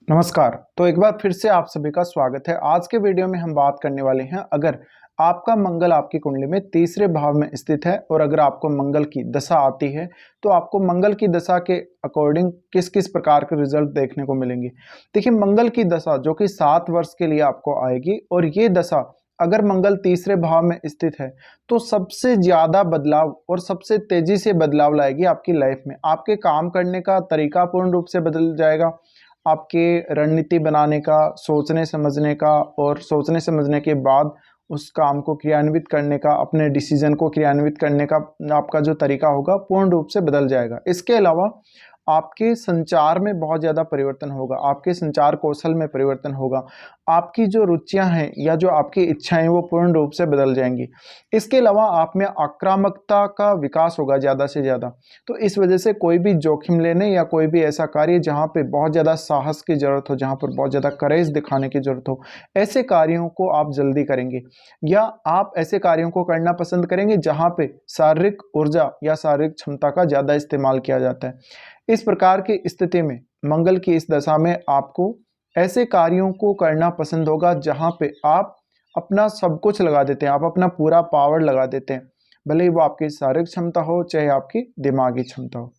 नमस्कार। तो एक बार फिर से आप सभी का स्वागत है। आज के वीडियो में हम बात करने वाले हैं, अगर आपका मंगल आपकी कुंडली में तीसरे भाव में स्थित है और अगर आपको मंगल की दशा आती है तो आपको मंगल की दशा के अकॉर्डिंग किस किस प्रकार के रिजल्ट देखने को मिलेंगे। देखिए, मंगल की दशा जो कि 7 वर्ष के लिए आपको आएगी और ये दशा अगर मंगल तीसरे भाव में स्थित है तो सबसे ज्यादा बदलाव और सबसे तेजी से बदलाव लाएगी आपकी लाइफ में। आपके काम करने का तरीका पूर्ण रूप से बदल जाएगा, आपके रणनीति बनाने का, सोचने समझने का और सोचने समझने के बाद उस काम को क्रियान्वित करने का, अपने डिसीजन को क्रियान्वित करने का आपका जो तरीका होगा पूर्ण रूप से बदल जाएगा। इसके अलावा आपके संचार में बहुत ज़्यादा परिवर्तन होगा, आपके संचार कौशल में परिवर्तन होगा, आपकी जो रुचियां हैं या जो आपकी इच्छाएं वो पूर्ण रूप से बदल जाएंगी। इसके अलावा आप में आक्रामकता का विकास होगा ज़्यादा से ज़्यादा। तो इस वजह से कोई भी जोखिम लेने या कोई भी ऐसा कार्य जहाँ पे बहुत ज़्यादा साहस की ज़रूरत हो, जहाँ पर बहुत ज़्यादा करेज दिखाने की ज़रूरत हो, ऐसे कार्यों को आप जल्दी करेंगे या आप ऐसे कार्यों को करना पसंद करेंगे जहाँ पे शारीरिक ऊर्जा या शारीरिक क्षमता का ज़्यादा इस्तेमाल किया जाता है। इस प्रकार की स्थिति में मंगल की इस दशा में आपको ऐसे कार्यों को करना पसंद होगा जहाँ पे आप अपना सब कुछ लगा देते हैं, आप अपना पूरा पावर लगा देते हैं, भले ही वो आपकी शारीरिक क्षमता हो चाहे आपकी दिमागी क्षमता हो।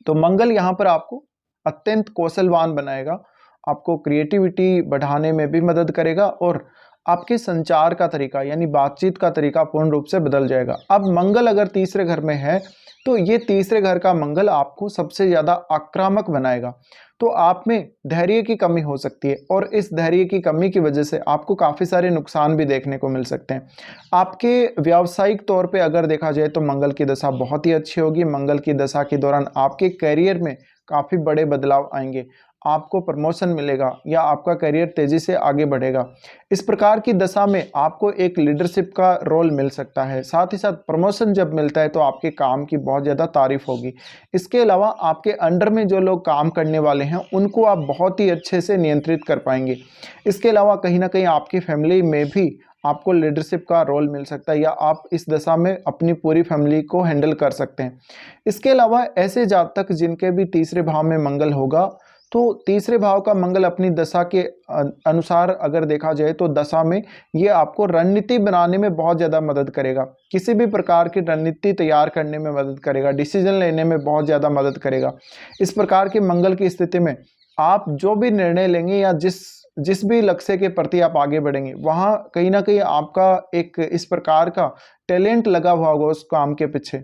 तो मंगल यहाँ पर आपको अत्यंत कौशलवान बनाएगा, आपको क्रिएटिविटी बढ़ाने में भी मदद करेगा और आपके संचार का तरीका यानी बातचीत का तरीका पूर्ण रूप से बदल जाएगा। अब मंगल अगर तीसरे घर में है तो ये तीसरे घर का मंगल आपको सबसे ज़्यादा आक्रामक बनाएगा। तो आप में धैर्य की कमी हो सकती है और इस धैर्य की कमी की वजह से आपको काफ़ी सारे नुकसान भी देखने को मिल सकते हैं। आपके व्यावसायिक तौर पे अगर देखा जाए तो मंगल की दशा बहुत ही अच्छी होगी। मंगल की दशा के दौरान आपके करियर में काफ़ी बड़े बदलाव आएंगे, आपको प्रमोशन मिलेगा या आपका करियर तेज़ी से आगे बढ़ेगा। इस प्रकार की दशा में आपको एक लीडरशिप का रोल मिल सकता है। साथ ही साथ प्रमोशन जब मिलता है तो आपके काम की बहुत ज़्यादा तारीफ होगी। इसके अलावा आपके अंडर में जो लोग काम करने वाले हैं उनको आप बहुत ही अच्छे से नियंत्रित कर पाएंगे। इसके अलावा कहीं ना कहीं आपकी फैमिली में भी आपको लीडरशिप का रोल मिल सकता है या आप इस दशा में अपनी पूरी फैमिली को हैंडल कर सकते हैं। इसके अलावा ऐसे जातक जिनके भी तीसरे भाव में मंगल होगा तो तीसरे भाव का मंगल अपनी दशा के अनुसार अगर देखा जाए तो दशा में ये आपको रणनीति बनाने में बहुत ज़्यादा मदद करेगा, किसी भी प्रकार की रणनीति तैयार करने में मदद करेगा, डिसीजन लेने में बहुत ज़्यादा मदद करेगा। इस प्रकार के मंगल की स्थिति में आप जो भी निर्णय लेंगे या जिस जिस भी लक्ष्य के प्रति आप आगे बढ़ेंगे वहाँ कहीं ना कहीं आपका एक इस प्रकार का टैलेंट लगा हुआ होगा उस काम के पीछे,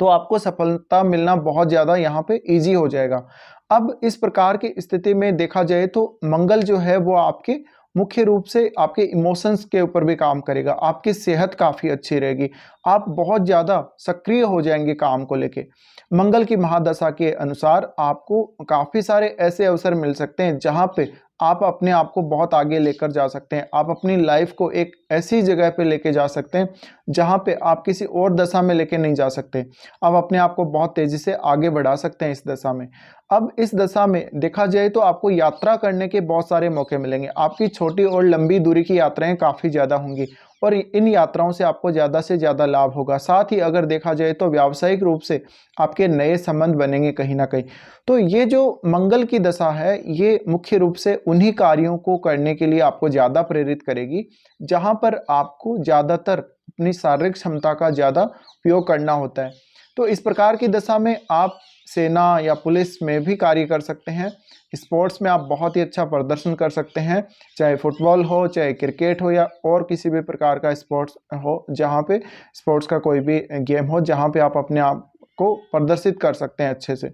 तो आपको सफलता मिलना बहुत ज़्यादा यहाँ पे इजी हो जाएगा। अब इस प्रकार की स्थिति में देखा जाए तो मंगल जो है वो आपके मुख्य रूप से आपके इमोशंस के ऊपर भी काम करेगा, आपकी सेहत काफ़ी अच्छी रहेगी, आप बहुत ज़्यादा सक्रिय हो जाएंगे काम को लेके। मंगल की महादशा के अनुसार आपको काफ़ी सारे ऐसे अवसर मिल सकते हैं जहाँ पे आप अपने आप को बहुत आगे लेकर जा सकते हैं, आप अपनी लाइफ को एक ऐसी जगह पे लेके जा सकते हैं जहाँ पे आप किसी और दशा में लेके नहीं जा सकते। आप अपने आप को बहुत तेज़ी से आगे बढ़ा सकते हैं इस दशा में। अब इस दशा में देखा जाए तो आपको यात्रा करने के बहुत सारे मौके मिलेंगे, आपकी छोटी और लंबी दूरी की यात्राएं काफ़ी ज़्यादा होंगी और इन यात्राओं से आपको ज़्यादा से ज़्यादा लाभ होगा। साथ ही अगर देखा जाए तो व्यावसायिक रूप से आपके नए संबंध बनेंगे कहीं ना कहीं। तो ये जो मंगल की दशा है ये मुख्य रूप से उन्हीं कार्यों को करने के लिए आपको ज़्यादा प्रेरित करेगी जहाँ पर आपको ज़्यादातर अपनी शारीरिक क्षमता का ज़्यादा उपयोग करना होता है। तो इस प्रकार की दशा में आप सेना या पुलिस में भी कार्य कर सकते हैं, स्पोर्ट्स में आप बहुत ही अच्छा प्रदर्शन कर सकते हैं, चाहे फुटबॉल हो चाहे क्रिकेट हो या और किसी भी प्रकार का स्पोर्ट्स हो, जहाँ पे स्पोर्ट्स का कोई भी गेम हो जहाँ पे आप अपने आप को प्रदर्शित कर सकते हैं अच्छे से।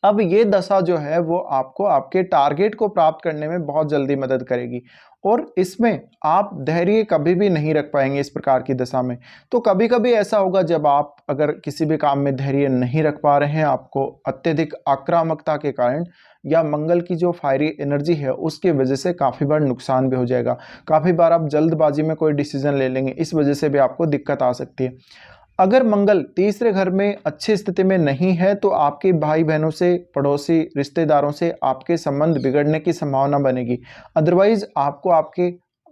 अब ये दशा जो है वो आपको आपके टारगेट को प्राप्त करने में बहुत जल्दी मदद करेगी और इसमें आप धैर्य कभी भी नहीं रख पाएंगे इस प्रकार की दशा में। तो कभी कभी ऐसा होगा जब आप अगर किसी भी काम में धैर्य नहीं रख पा रहे हैं, आपको अत्यधिक आक्रामकता के कारण या मंगल की जो फायरी एनर्जी है उसकी वजह से काफ़ी बार नुकसान भी हो जाएगा। काफ़ी बार आप जल्दबाजी में कोई डिसीजन ले लेंगे, इस वजह से भी आपको दिक्कत आ सकती है। अगर मंगल तीसरे घर में अच्छी स्थिति में नहीं है तो आपके भाई बहनों से, पड़ोसी रिश्तेदारों से आपके संबंध बिगड़ने की संभावना बनेगी। अदरवाइज आपको आपके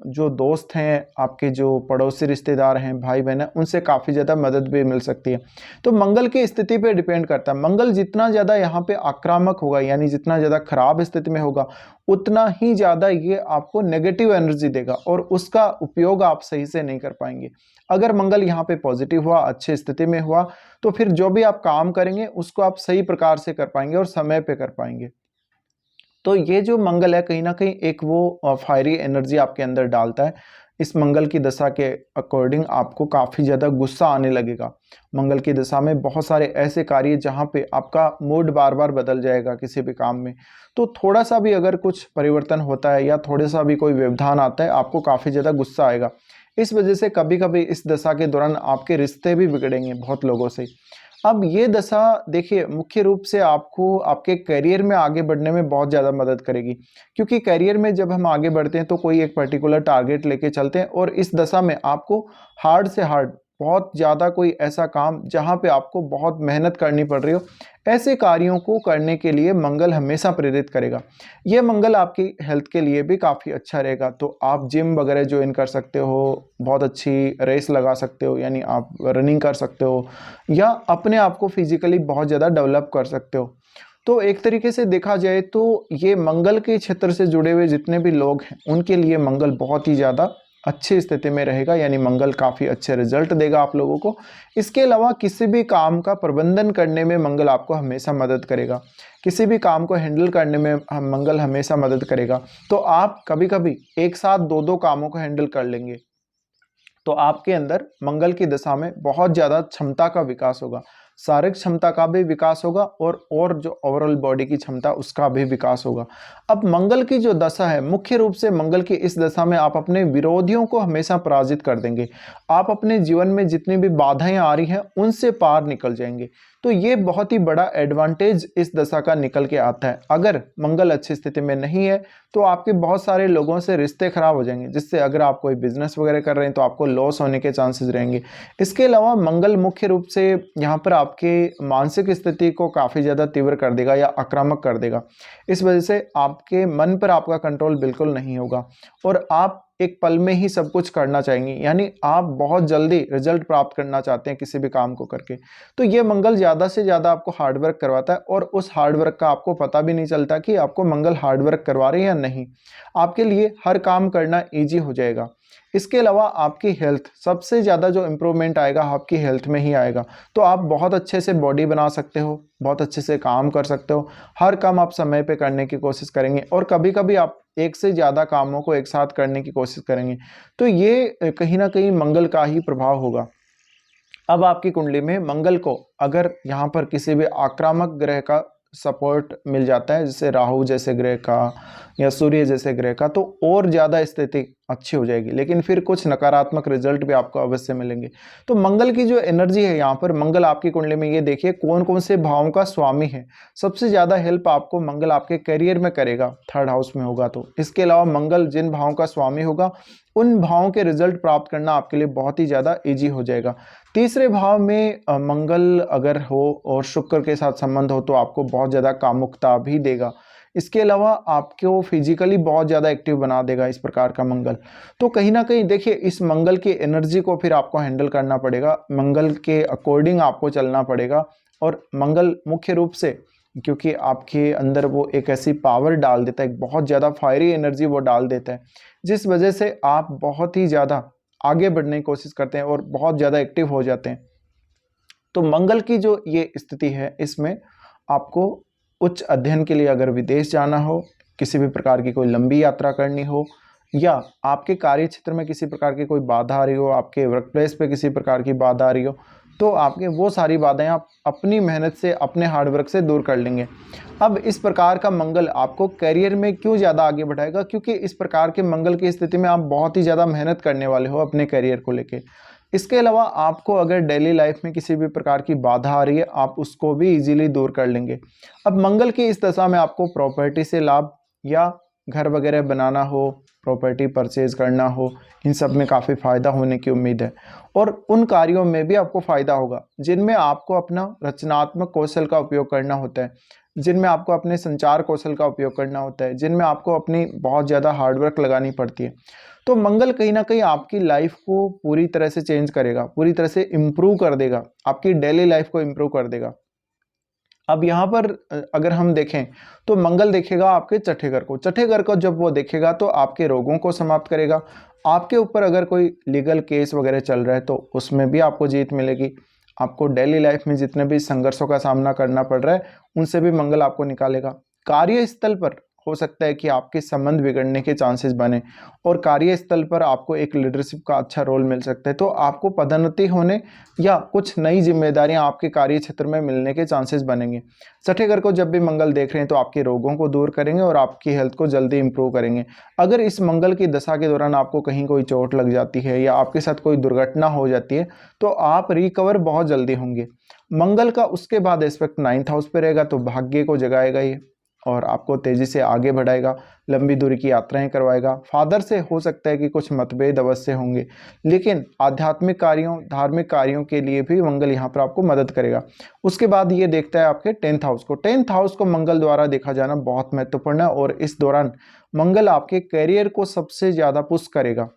जो दोस्त हैं, आपके जो पड़ोसी रिश्तेदार हैं, भाई बहन हैं, उनसे काफ़ी ज़्यादा मदद भी मिल सकती है। तो मंगल की स्थिति पे डिपेंड करता है। मंगल जितना ज़्यादा यहाँ पे आक्रामक होगा, यानी जितना ज़्यादा खराब स्थिति में होगा, उतना ही ज़्यादा ये आपको नेगेटिव एनर्जी देगा और उसका उपयोग आप सही से नहीं कर पाएंगे। अगर मंगल यहाँ पे पॉजिटिव हुआ, अच्छी स्थिति में हुआ, तो फिर जो भी आप काम करेंगे उसको आप सही प्रकार से कर पाएंगे और समय पे कर पाएंगे। तो ये जो मंगल है कहीं ना कहीं एक वो फायरी एनर्जी आपके अंदर डालता है। इस मंगल की दशा के अकॉर्डिंग आपको काफ़ी ज़्यादा गुस्सा आने लगेगा। मंगल की दशा में बहुत सारे ऐसे कार्य जहाँ पे आपका मूड बार बार बदल जाएगा किसी भी काम में। तो थोड़ा सा भी अगर कुछ परिवर्तन होता है या थोड़ा सा भी कोई व्यवधान आता है, आपको काफ़ी ज़्यादा गुस्सा आएगा। इस वजह से कभी कभी इस दशा के दौरान आपके रिश्ते भी बिगड़ेंगे बहुत लोगों से। अब ये दशा देखिए मुख्य रूप से आपको आपके करियर में आगे बढ़ने में बहुत ज़्यादा मदद करेगी, क्योंकि करियर में जब हम आगे बढ़ते हैं तो कोई एक पर्टिकुलर टारगेट लेके चलते हैं और इस दशा में आपको हार्ड से हार्ड बहुत ज़्यादा कोई ऐसा काम जहाँ पे आपको बहुत मेहनत करनी पड़ रही हो, ऐसे कार्यों को करने के लिए मंगल हमेशा प्रेरित करेगा। ये मंगल आपकी हेल्थ के लिए भी काफ़ी अच्छा रहेगा। तो आप जिम वगैरह ज्वाइन कर सकते हो, बहुत अच्छी रेस लगा सकते हो, यानी आप रनिंग कर सकते हो या अपने आप को फिजिकली बहुत ज़्यादा डेवलप कर सकते हो। तो एक तरीके से देखा जाए तो ये मंगल के क्षेत्र से जुड़े हुए जितने भी लोग हैं उनके लिए मंगल बहुत ही ज़्यादा अच्छी स्थिति में रहेगा, यानी मंगल काफ़ी अच्छे रिजल्ट देगा आप लोगों को। इसके अलावा किसी भी काम का प्रबंधन करने में मंगल आपको हमेशा मदद करेगा, किसी भी काम को हैंडल करने में मंगल हमेशा मदद करेगा। तो आप कभी कभी एक साथ दो दो कामों को हैंडल कर लेंगे, तो आपके अंदर मंगल की दशा में बहुत ज़्यादा क्षमता का विकास होगा, शारीरिक क्षमता का भी विकास होगा और जो ओवरऑल बॉडी की क्षमता उसका भी विकास होगा। अब मंगल की जो दशा है, मुख्य रूप से मंगल की इस दशा में आप अपने विरोधियों को हमेशा पराजित कर देंगे। आप अपने जीवन में जितनी भी बाधाएं आ रही हैं उनसे पार निकल जाएंगे। तो ये बहुत ही बड़ा एडवांटेज इस दशा का निकल के आता है। अगर मंगल अच्छी स्थिति में नहीं है तो आपके बहुत सारे लोगों से रिश्ते खराब हो जाएंगे, जिससे अगर आप कोई बिजनेस वगैरह कर रहे हैं तो आपको लॉस होने के चांसेस रहेंगे। इसके अलावा मंगल मुख्य रूप से यहाँ पर आपके मानसिक स्थिति को काफ़ी ज़्यादा तीव्र कर देगा या आक्रामक कर देगा। इस वजह से आपके मन पर आपका कंट्रोल बिल्कुल नहीं होगा और आप एक पल में ही सब कुछ करना चाहेंगे, यानी आप बहुत जल्दी रिजल्ट प्राप्त करना चाहते हैं किसी भी काम को करके। तो ये मंगल ज़्यादा से ज़्यादा आपको हार्डवर्क करवाता है और उस हार्डवर्क का आपको पता भी नहीं चलता कि आपको मंगल हार्डवर्क करवा रहे हैं या नहीं। आपके लिए हर काम करना ईजी हो जाएगा। इसके अलावा आपकी हेल्थ, सबसे ज़्यादा जो इम्प्रूवमेंट आएगा आपकी हेल्थ में ही आएगा। तो आप बहुत अच्छे से बॉडी बना सकते हो, बहुत अच्छे से काम कर सकते हो, हर काम आप समय पे करने की कोशिश करेंगे और कभी कभी आप एक से ज़्यादा कामों को एक साथ करने की कोशिश करेंगे। तो ये कहीं ना कहीं मंगल का ही प्रभाव होगा। अब आपकी कुंडली में मंगल को अगर यहाँ पर किसी भी आक्रामक ग्रह का सपोर्ट मिल जाता है, जैसे राहु जैसे ग्रह का या सूर्य जैसे ग्रह का, तो और ज़्यादा स्थिति अच्छी हो जाएगी, लेकिन फिर कुछ नकारात्मक रिजल्ट भी आपको अवश्य मिलेंगे। तो मंगल की जो एनर्जी है यहाँ पर, मंगल आपकी कुंडली में ये देखिए कौन कौन से भावों का स्वामी है। सबसे ज़्यादा हेल्प आपको मंगल आपके करियर में करेगा, थर्ड हाउस में होगा तो। इसके अलावा मंगल जिन भावों का स्वामी होगा उन भावों के रिजल्ट प्राप्त करना आपके लिए बहुत ही ज़्यादा ईजी हो जाएगा। तीसरे भाव में मंगल अगर हो और शुक्र के साथ संबंध हो तो आपको बहुत ज़्यादा कामुकता भी देगा। इसके अलावा आपको फिजिकली बहुत ज़्यादा एक्टिव बना देगा इस प्रकार का मंगल। तो कहीं ना कहीं देखिए इस मंगल की एनर्जी को फिर आपको हैंडल करना पड़ेगा, मंगल के अकॉर्डिंग आपको चलना पड़ेगा। और मंगल मुख्य रूप से क्योंकि आपके अंदर वो एक ऐसी पावर डाल देता है, एक बहुत ज़्यादा फायरी एनर्जी वो डाल देता है, जिस वजह से आप बहुत ही ज़्यादा आगे बढ़ने की कोशिश करते हैं और बहुत ज़्यादा एक्टिव हो जाते हैं। तो मंगल की जो ये स्थिति है, इसमें आपको उच्च अध्ययन के लिए अगर विदेश जाना हो, किसी भी प्रकार की कोई लंबी यात्रा करनी हो, या आपके कार्य क्षेत्र में किसी प्रकार की कोई बाधा आ रही हो, आपके वर्क प्लेस पे किसी प्रकार की बाधा आ रही हो, तो आपके वो सारी बाधाएं आप अपनी मेहनत से, अपने हार्डवर्क से दूर कर लेंगे। अब इस प्रकार का मंगल आपको करियर में क्यों ज़्यादा आगे बढ़ाएगा, क्योंकि इस प्रकार के मंगल की स्थिति में आप बहुत ही ज़्यादा मेहनत करने वाले हो अपने करियर को लेके। इसके अलावा आपको अगर डेली लाइफ में किसी भी प्रकार की बाधा आ रही है, आप उसको भी इजीली दूर कर लेंगे। अब मंगल की इस दशा में आपको प्रॉपर्टी से लाभ या घर वगैरह बनाना हो, प्रॉपर्टी परचेज करना हो, इन सब में काफ़ी फ़ायदा होने की उम्मीद है। और उन कार्यों में भी आपको फ़ायदा होगा जिनमें आपको अपना रचनात्मक कौशल का उपयोग करना होता है, जिनमें आपको अपने संचार कौशल का उपयोग करना होता है, जिनमें आपको अपनी बहुत ज़्यादा हार्डवर्क लगानी पड़ती है। तो मंगल कहीं ना कहीं आपकी लाइफ को पूरी तरह से चेंज करेगा, पूरी तरह से इम्प्रूव कर देगा, आपकी डेली लाइफ को इम्प्रूव कर देगा। अब यहाँ पर अगर हम देखें तो मंगल देखेगा आपके छठे घर को। छठे घर को जब वो देखेगा तो आपके रोगों को समाप्त करेगा। आपके ऊपर अगर कोई लीगल केस वगैरह चल रहा है तो उसमें भी आपको जीत मिलेगी। आपको डेली लाइफ में जितने भी संघर्षों का सामना करना पड़ रहा है उनसे भी मंगल आपको निकालेगा। कार्यस्थल पर हो सकता है कि आपके संबंध बिगड़ने के चांसेस बने और कार्यस्थल पर आपको एक लीडरशिप का अच्छा रोल मिल सकता है, तो आपको पदोन्नति होने या कुछ नई जिम्मेदारियां आपके कार्य क्षेत्र में मिलने के चांसेस बनेंगे। छठे घर को जब भी मंगल देख रहे हैं तो आपके रोगों को दूर करेंगे और आपकी हेल्थ को जल्दी इंप्रूव करेंगे। अगर इस मंगल की दशा के दौरान आपको कहीं कोई चोट लग जाती है या आपके साथ कोई दुर्घटना हो जाती है तो आप रिकवर बहुत जल्दी होंगे। मंगल का उसके बाद एस्पेक्ट 9th हाउस पे रहेगा तो भाग्य को जगाएगा ये और आपको तेजी से आगे बढ़ाएगा, लंबी दूरी की यात्राएं करवाएगा। फादर से हो सकता है कि कुछ मतभेद अवश्य होंगे, लेकिन आध्यात्मिक कार्यों, धार्मिक कार्यों के लिए भी मंगल यहाँ पर आपको मदद करेगा। उसके बाद ये देखता है आपके 10th हाउस को। 10th हाउस को मंगल द्वारा देखा जाना बहुत महत्वपूर्ण है और इस दौरान मंगल आपके करियर को सबसे ज्यादा पुश करेगा।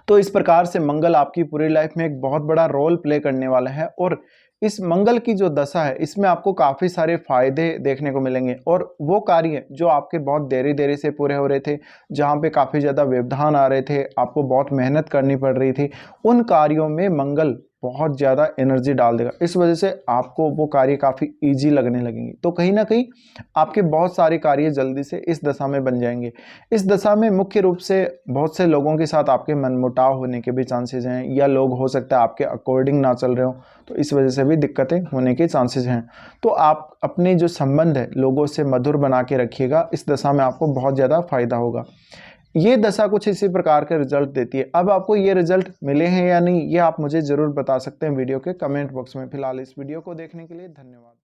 तो इस प्रकार से मंगल आपकी पूरी लाइफ में एक बहुत बड़ा रोल प्ले करने वाला है और इस मंगल की जो दशा है इसमें आपको काफ़ी सारे फायदे देखने को मिलेंगे और वो कार्य जो आपके बहुत देरी देरी से पूरे हो रहे थे, जहाँ पे काफ़ी ज़्यादा व्यवधान आ रहे थे, आपको बहुत मेहनत करनी पड़ रही थी, उन कार्यों में मंगल बहुत ज़्यादा एनर्जी डाल देगा। इस वजह से आपको वो कार्य काफ़ी ईजी लगने लगेंगे। तो कहीं ना कहीं आपके बहुत सारे कार्य जल्दी से इस दशा में बन जाएंगे। इस दशा में मुख्य रूप से बहुत से लोगों के साथ आपके मनमुटाव होने के भी चांसेस हैं या लोग हो सकता है आपके अकॉर्डिंग ना चल रहे हो, तो इस वजह से भी दिक्कतें होने के चांसेस हैं। तो आप अपने जो संबंध है लोगों से मधुर बना के रखिएगा, इस दशा में आपको बहुत ज़्यादा फायदा होगा। ये दशा कुछ इसी प्रकार के रिजल्ट देती है। अब आपको ये रिजल्ट मिले हैं या नहीं, ये आप मुझे ज़रूर बता सकते हैं वीडियो के कमेंट बॉक्स में। फिलहाल इस वीडियो को देखने के लिए धन्यवाद।